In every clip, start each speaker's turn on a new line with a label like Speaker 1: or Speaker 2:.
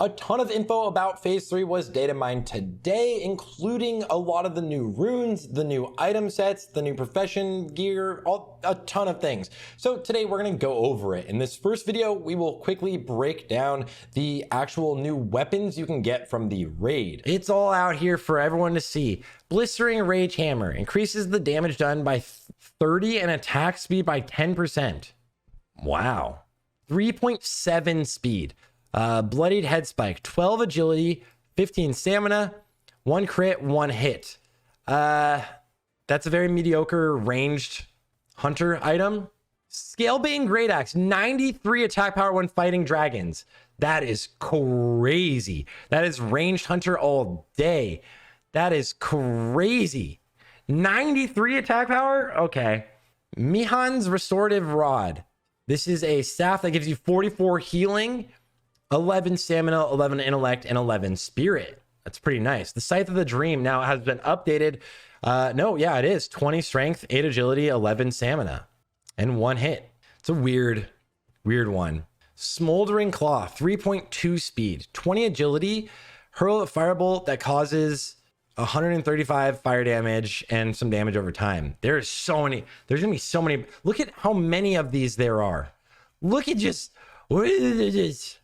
Speaker 1: A ton of info about Phase 3 was data mined today, including a lot of the new runes, the new item sets, the new profession gear, a ton of things. So today we're going to go over it. In this first video, we will quickly break down the actual new weapons you can get from the raid. It's all out here for everyone to see. Blistering Rage Hammer increases the damage done by 30 and attack speed by 10%. Wow. 3.7 speed. Bloodied Head Spike, 12 agility, 15 stamina, 1 crit, 1 hit. That's a very mediocre ranged hunter item. Scalebane Great Axe, 93 attack power when fighting dragons. That is crazy. That is ranged hunter all day. That is crazy. 93 attack power? Okay. Mihan's Restorative Rod. This is a staff that gives you 44 healing, 11 stamina, 11 intellect, and 11 spirit. That's pretty nice. The Scythe of the Dream now has been updated. No, yeah, it is. 20 strength, 8 agility, 11 stamina, and 1 hit. It's a weird one. Smoldering Claw, 3.2 speed, 20 agility, hurl a firebolt that causes 135 fire damage and some damage over time. There's so many. There's going to be so many. Look at how many of these there are. Look at just... What is this?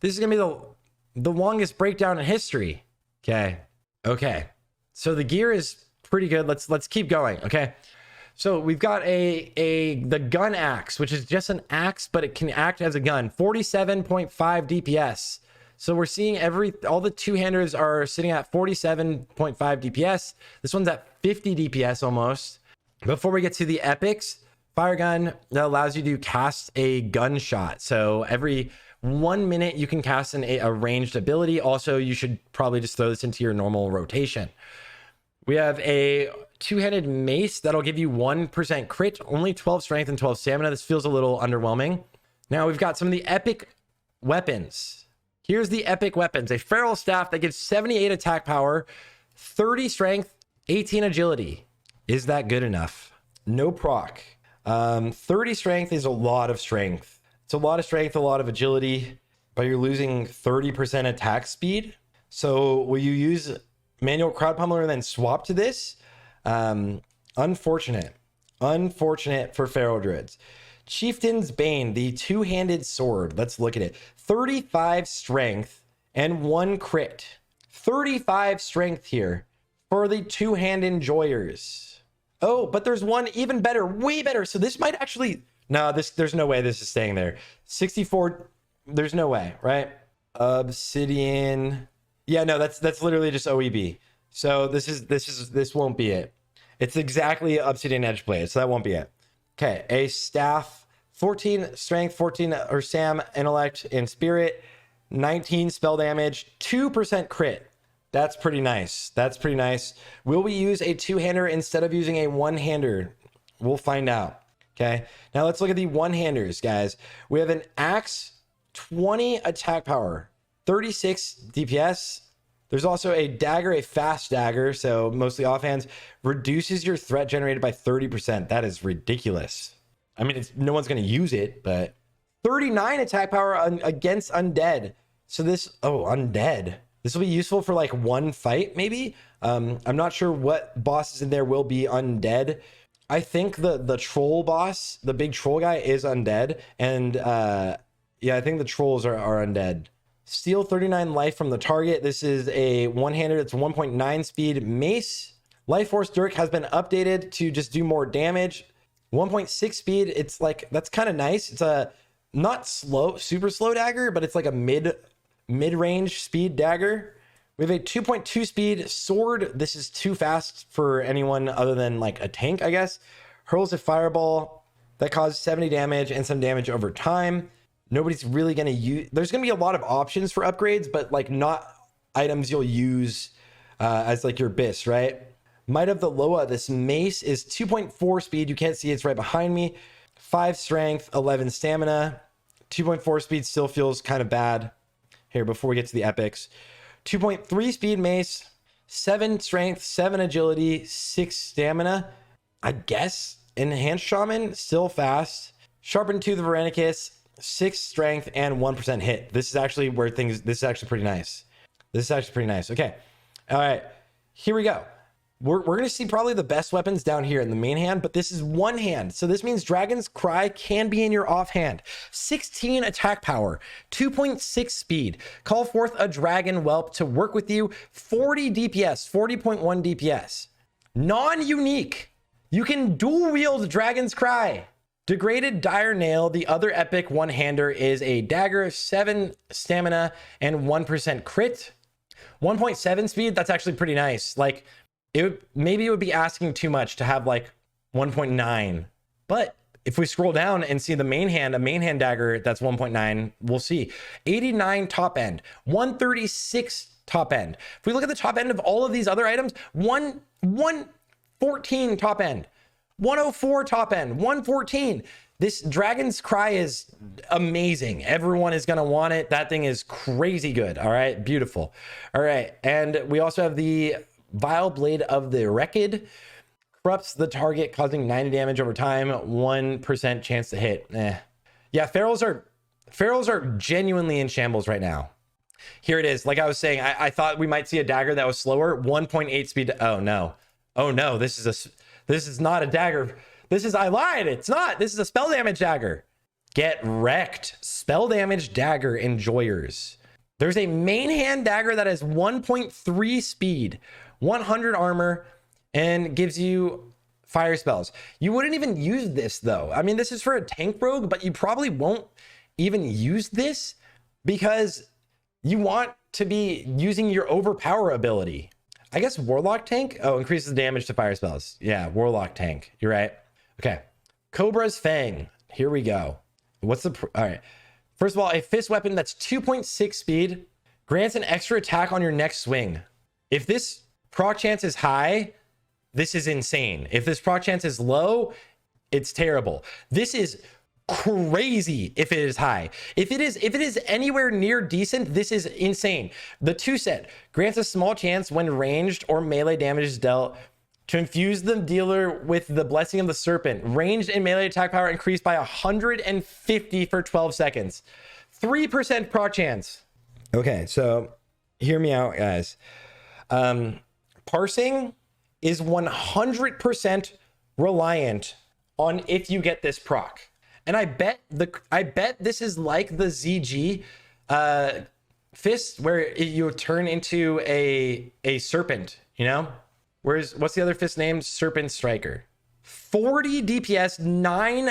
Speaker 1: This is going to be the longest breakdown in history. Okay. So the gear is pretty good. Let's keep going. Okay. So we've got the gun axe, which is just an axe, but it can act as a gun. 47.5 DPS. So we're seeing all the two-handers are sitting at 47.5 DPS. This one's at 50 DPS almost. Before we get to the epics, fire gun that allows you to cast a gunshot. So every 1 minute you can cast a ranged ability. Also, you should probably just throw this into your normal rotation. We have a two-handed mace that'll give you 1% crit, only 12 strength and 12 stamina. This feels a little underwhelming. Now we've got some of the epic weapons. Here's the epic weapons. A feral staff that gives 78 attack power, 30 strength, 18 agility. Is that good enough? No proc. 30 strength is a lot of strength. It's a lot of strength, a lot of agility, but you're losing 30% attack speed. So will you use manual crowd pummeler and then swap to this? Unfortunate for feral druids. Chieftain's Bane, the two-handed sword. Let's look at it. 35 strength and 1 crit. 35 strength here for the two-hand enjoyers. Oh, but there's one even better, way better. So this might actually... No, there's no way this is staying there. 64, there's no way, right? Obsidian. Yeah, no, that's literally just OEB. So this won't be it. It's exactly Obsidian Edge Blade, so that won't be it. Okay, a staff, 14 strength, 14 or Sam intellect and spirit, 19 spell damage, 2% crit. That's pretty nice. Will we use a two-hander instead of using a one-hander? We'll find out. Okay, now let's look at the one-handers, guys. We have an axe, 20 attack power, 36 DPS. There's also a dagger, a fast dagger, so mostly offhands, reduces your threat generated by 30%. That is ridiculous. I mean, no one's going to use it, but 39 attack power against undead. So undead. This will be useful for like one fight, maybe. I'm not sure what bosses in there will be undead. I think the troll boss, the big troll guy, is undead. And yeah, I think the trolls are undead. Steal 39 life from the target. This is a one-hander. It's 1.9 speed mace. Life Force Dirk has been updated to just do more damage. 1.6 speed. It's like, that's kind of nice. It's a not super slow dagger, but it's like a mid-range speed dagger. We have a 2.2 speed sword. This is too fast for anyone other than like a tank, I guess. Hurls a fireball that causes 70 damage and some damage over time. Nobody's really going to use... There's going to be a lot of options for upgrades, but like not items you'll use as like your BIS, right? Might of the Loa, this mace is 2.4 speed. You can't see it's right behind me. 5 strength, 11 stamina. 2.4 speed still feels kind of bad. Here, before we get to the epics. 2.3 speed mace, 7 strength, 7 agility, 6 stamina. I guess. Enhanced Shaman, still fast. Sharpened Tooth of Verenicus, 6 strength, and 1% hit. This is actually where things, this is actually pretty nice. This is actually pretty nice. Okay. All right. Here we go. We're going to see probably the best weapons down here in the main hand, but this is one hand. So this means Dragon's Cry can be in your offhand. 16 attack power, 2.6 speed. Call forth a dragon whelp to work with you. 40 DPS, 40.1 DPS. Non-unique. You can dual wield Dragon's Cry. Degraded Dire Nail, the other epic one-hander, is a dagger, 7 stamina, and 1% crit. 1.7 speed, that's actually pretty nice. Like, maybe it would be asking too much to have like 1.9. But if we scroll down and see the main hand, a main hand dagger, that's 1.9, we'll see. 89 top end, 136 top end. If we look at the top end of all of these other items, 114 top end. 104 top end, 114. This Dragon's Cry is amazing. Everyone is going to want it. That thing is crazy good. All right, beautiful. All right, and we also have the Vile Blade of the Wrecked. Corrupts the target, causing 90 damage over time, 1% chance to hit. Yeah, Ferals are genuinely in shambles right now. Here it is. Like I was saying, I thought we might see a dagger that was slower. 1.8 speed. Oh no. Oh no, this is not a dagger. I lied. It's not. This is a spell damage dagger. Get wrecked. Spell damage dagger enjoyers. There's a main hand dagger that has 1.3 speed, 100 armor, and gives you fire spells. You wouldn't even use this though. I mean, this is for a tank rogue, but you probably won't even use this because you want to be using your overpower ability. I guess Warlock tank. Oh, increases damage to fire spells. Yeah, Warlock tank. You're right. Okay. Cobra's Fang. Here we go. All right. First of all, a fist weapon that's 2.6 speed grants an extra attack on your next swing. If this proc chance is high, this is insane. If this proc chance is low, it's terrible. This is crazy if it is high. If it is anywhere near decent, this is insane. The 2 set grants a small chance when ranged or melee damage is dealt to infuse the dealer with the Blessing of the Serpent. Ranged and melee attack power increased by 150 for 12 seconds. 3% proc chance. Okay, so hear me out, guys. Parsing is 100% reliant on if you get this proc. And I bet this is like the ZG fist where you turn into a serpent, you know? What's the other fist name? Serpent Striker. 40 DPS, 9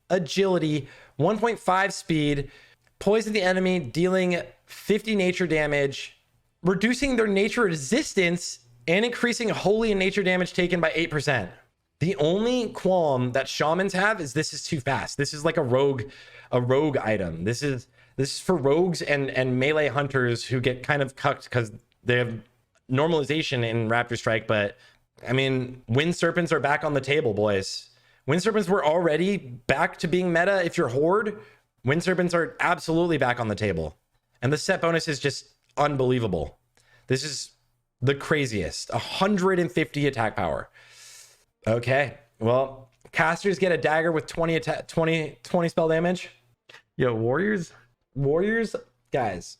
Speaker 1: agility, 1.5 speed, poison the enemy, dealing 50 nature damage, reducing their nature resistance, and increasing holy and nature damage taken by 8%. The only qualm that shamans have is this is too fast. This is like a rogue item. This is for rogues and melee hunters who get kind of cucked because they have normalization in Raptor Strike. But I mean, Wind Serpents are back on the table, boys. Wind Serpents were already back to being meta. If you're Horde, Wind Serpents are absolutely back on the table. And the set bonus is just unbelievable. This is the craziest. 150 attack power. Okay, well, casters get a dagger with 20 spell damage. Yo, warriors, guys,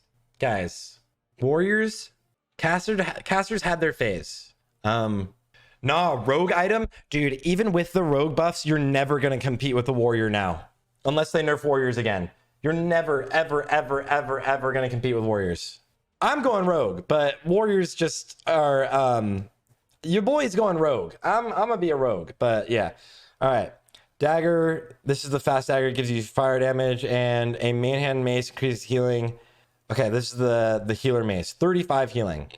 Speaker 1: warriors, casters had their phase. Nah, rogue item, dude. Even with the rogue buffs, you're never gonna compete with the warrior now, unless they nerf warriors again. You're never, ever gonna compete with warriors. I'm going rogue, but warriors just are. Your boy's going rogue. I'm gonna be a rogue, but yeah. All right, dagger. This is the fast dagger. It gives you fire damage and a manhand mace increases healing. Okay, this is the healer mace. 35 healing.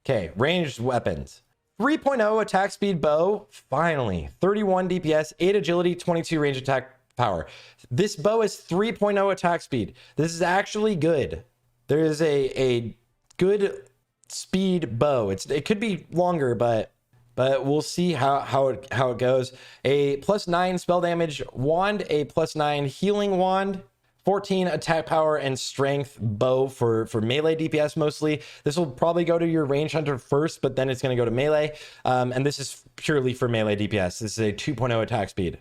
Speaker 1: Okay, ranged weapons. 3.0 attack speed bow. Finally, 31 DPS, 8 agility, 22 range attack power. This bow is 3.0 attack speed. This is actually good. There is a good speed bow. It could be longer, but we'll see how it goes. A +9 spell damage wand, a +9 healing wand, 14 attack power and strength bow for melee DPS mostly. This will probably go to your range hunter first, but then it's going to go to melee. And this is purely for melee DPS. This is a 2.0 attack speed.